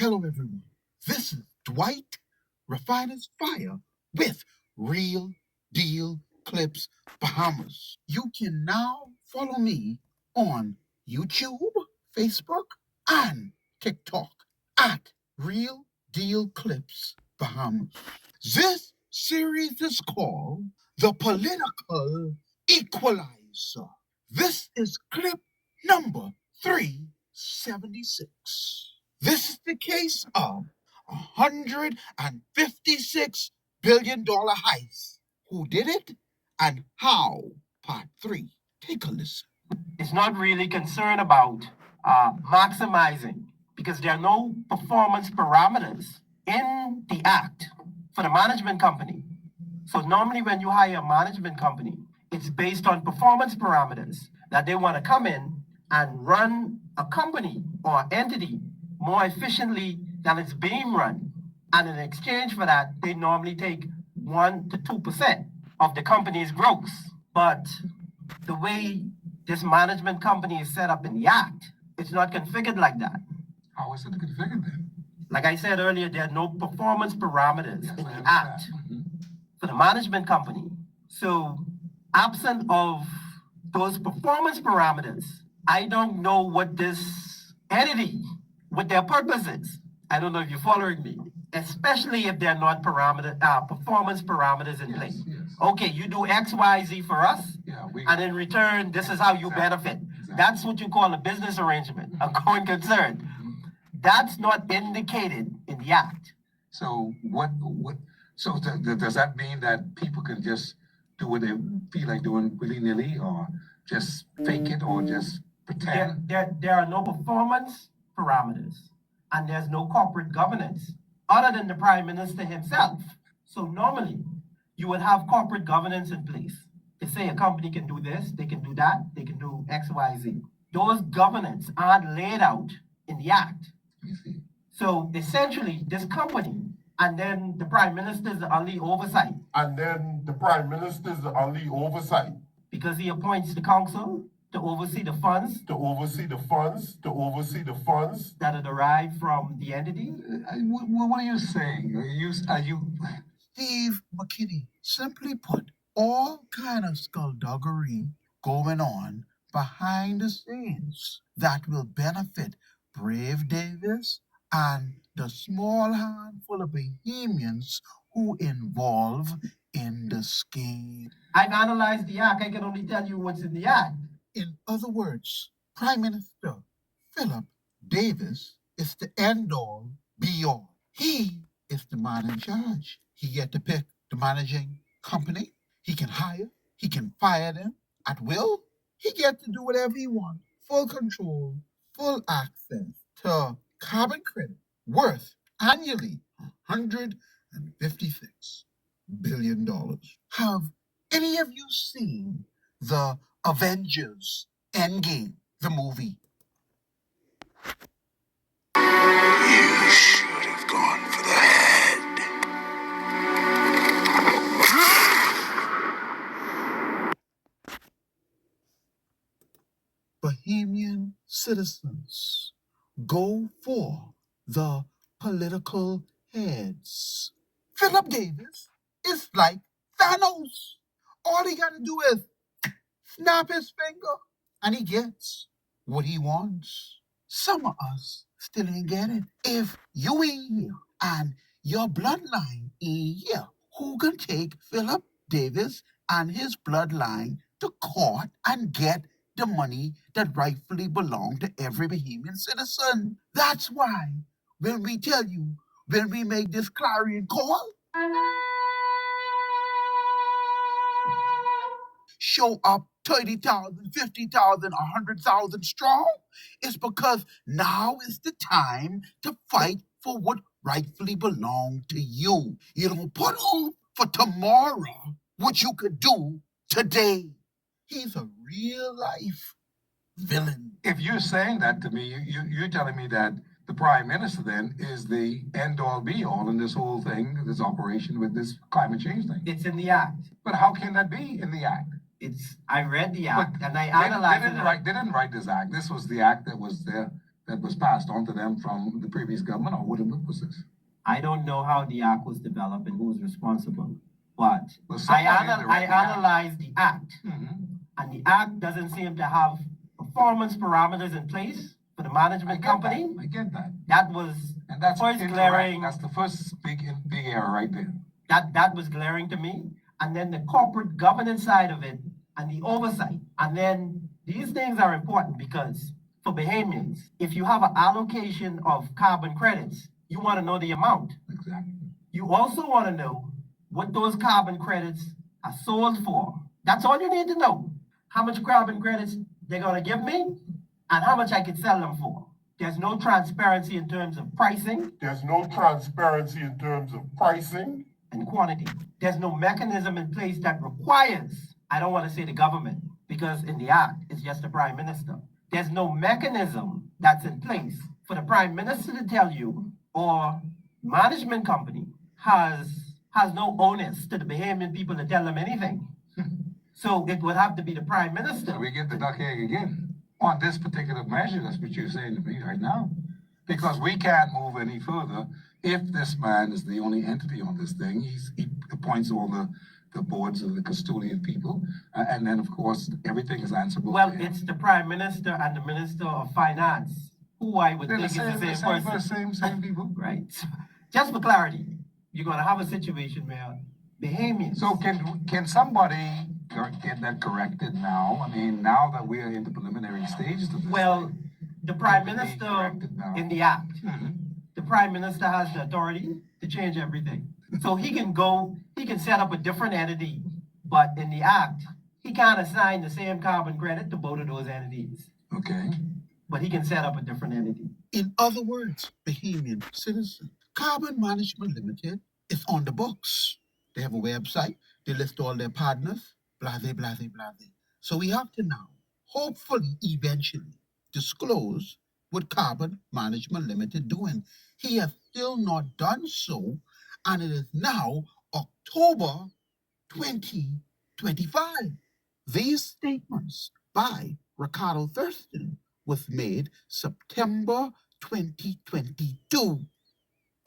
Hello, everyone. This is Dwight Refiner's Fire with Real Deal Clips Bahamas. You can now follow me on YouTube, Facebook, and TikTok at Real Deal Clips Bahamas. This series is called The Political Equalizer. This is clip number 376. This is the case of $156 billion heist. Who did it and how? Part 3. Take a listen. It's not really concerned about maximizing because there are no performance parameters in the act for the management company. So normally when you hire a management company, it's based on performance parameters that they want to come in and run a company or entity more efficiently than it's being run. And in exchange for that, they normally take 1 to 2% of the company's gross. But the way this management company is set up in the act, it's not configured like that. How is it configured then? Like I said earlier, there are no performance parameters in the act for the management company. So absent of those performance parameters, I don't know what this entity, what their purpose is. I don't know if you're following me, especially if there are not performance parameters in place. Yes. Okay, you do X, Y, Z for us, and in return, this is how you benefit. That's what you call a business arrangement, a going concern. That's not indicated in the act. So does that mean that people can just do what they feel like doing willy-nilly, or just fake it, or just pretend? There are no performance parameters, and there's no corporate governance other than the Prime Minister himself. So normally, you would have corporate governance in place. They say a company can do this, they can do that, they can do X, Y, Z. Those governance aren't laid out in the act. So essentially, this company, and then the Prime Minister's only oversight. Because he appoints the council to oversee the funds that are derived from the entity. What are you saying? Are you? Steve McKinney, simply put, all kind of skullduggery going on behind the scenes that will benefit Brave Davis and the small handful of Bahamians who involve in the scheme. I've analyzed the act. I can only tell you what's in the act. In other words, Prime Minister Philip Davis is the end-all, be-all. He is the man in charge. He get to pick the managing company. He can hire. He can fire them at will. He gets to do whatever he wants. Full control, full access to carbon credit worth annually $156 billion. Have any of you seen the Avengers Endgame, the movie? You should have gone for the head. Bahamian citizens, go for the political heads. Philip Davis is like Thanos. All he got to do is snap his finger and he gets what he wants. Some of us still ain't get it. If you ain't here and your bloodline ain't here, who can take Philip Davis and his bloodline to court and get the money that rightfully belongs to every Bahamian citizen? That's why when we tell you, when we make this clarion call, show up 30,000, 50,000, 100,000 strong, it's because now is the time to fight for what rightfully belongs to you. You don't put on for tomorrow what you could do today. He's a real life villain. If you're saying that to me, you're telling me that the Prime Minister then is the end-all be-all in this whole thing, this operation with this climate change thing. It's in the act. But how can that be in the act? I read the act and I They analyzed it. didn't write this act. This was the act that was there that was passed on to them from the previous government, or what was this? I don't know how the act was developed and who's responsible, but Well, I somebody directed the act. analyzed the act, and the act doesn't seem to have performance parameters in place for the management company. I get that. That was And that's first incorrect. glaring. That's the first big error right there. That was glaring to me. And then the corporate governance side of it and the oversight. And then these things are important because for Bahamians, if you have an allocation of carbon credits, you want to know the amount. Exactly. You also want to know what those carbon credits are sold for. That's all you need to know. How much carbon credits they're going to give me and how much I can sell them for. There's no transparency in terms of pricing. There's no transparency in terms of pricing. And quantity. There's no mechanism in place that requires, I don't want to say the government, because in the act, it's just the prime minister. There's no mechanism that's in place for the prime minister to tell you, or management company has no onus to the Bahamian people to tell them anything. So it would have to be the prime minister. So we get the duck egg again on this particular measure. That's what you're saying to me right now. Because we can't move any further if this man is the only entity on this thing. He appoints all the boards of the custodian people, and then of course everything is answerable. Well, it's the prime minister and the minister of finance, who I would think is the same person. Same people. Right. So, just for clarity, you're going to have a situation where Bahamians. So can somebody get that corrected now? I mean, now that we are in the preliminary stages of this. Well, thing, the prime can it be minister corrected now? in the act, Mhm. the prime minister has the authority to change everything. So he can set up a different entity, but in the act, he can't assign the same carbon credit to both of those entities. Okay. But he can set up a different entity. In other words, Bahamian citizen, Carbon Management Limited is on the books. They have a website. They list all their partners, blase, blase, blase. So we have to now, hopefully, eventually, disclose what Carbon Management Limited doing. He has still not done so, and it is now October 2025. These statements by Ricardo Thurston was made September 2022,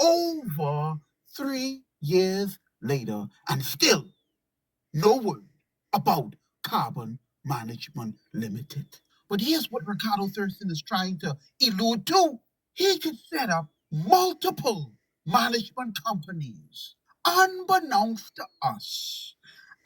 over 3 years later, and still no word about Carbon Management Limited. But here's what Ricardo Thurston is trying to allude to. He could set up multiple management companies, unbeknownst to us,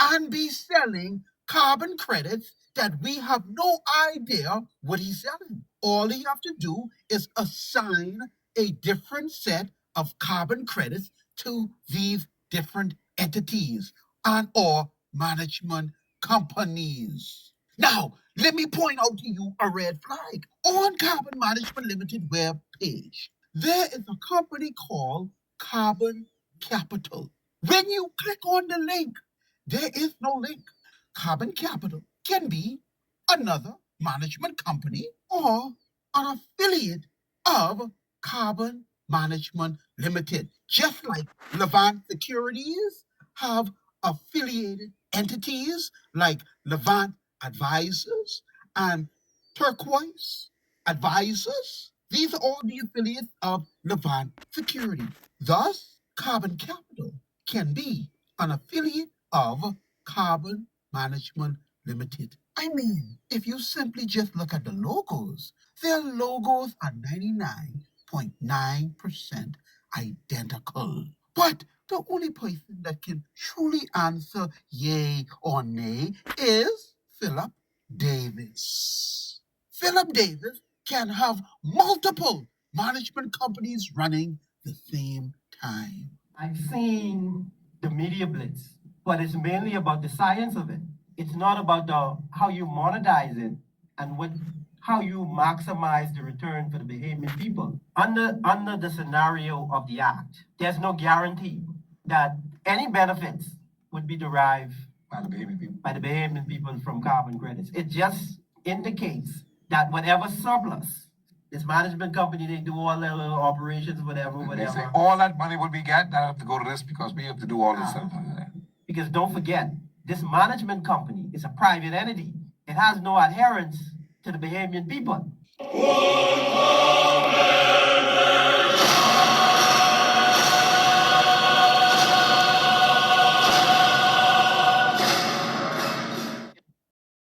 and be selling carbon credits that we have no idea what he's selling. All he have to do is assign a different set of carbon credits to these different entities and or management companies. Now, let me point out to you a red flag. On Carbon Management Limited web page, there is a company called Carbon Capital. When you click on the link, there is no link. Carbon Capital can be another management company or an affiliate of Carbon Management Limited. Just like Levant Securities have affiliated entities like Levant Advisors and Turquoise Advisors. These are all the affiliates of Levant Security. Thus, Carbon Capital can be an affiliate of Carbon Management Limited. I mean, if you simply just look at the logos, their logos are 99.9% identical. But the only person that can truly answer yay or nay is Philip Davis. Philip Davis can have multiple management companies running the same time. I've seen the media blitz, but it's mainly about the science of it. It's not about how you monetize it and how you maximize the return for the Bahamian people. Under the scenario of the act, there's no guarantee that any benefits would be derived By the Bahamian people. by the Bahamian people from carbon credits. It just indicates that whatever surplus, this management company, they do all their little operations, whatever. They say all that money will be get, I have to go to this because we have to do all this stuff. Because don't forget, this management company is a private entity. It has no adherence to the Bahamian people.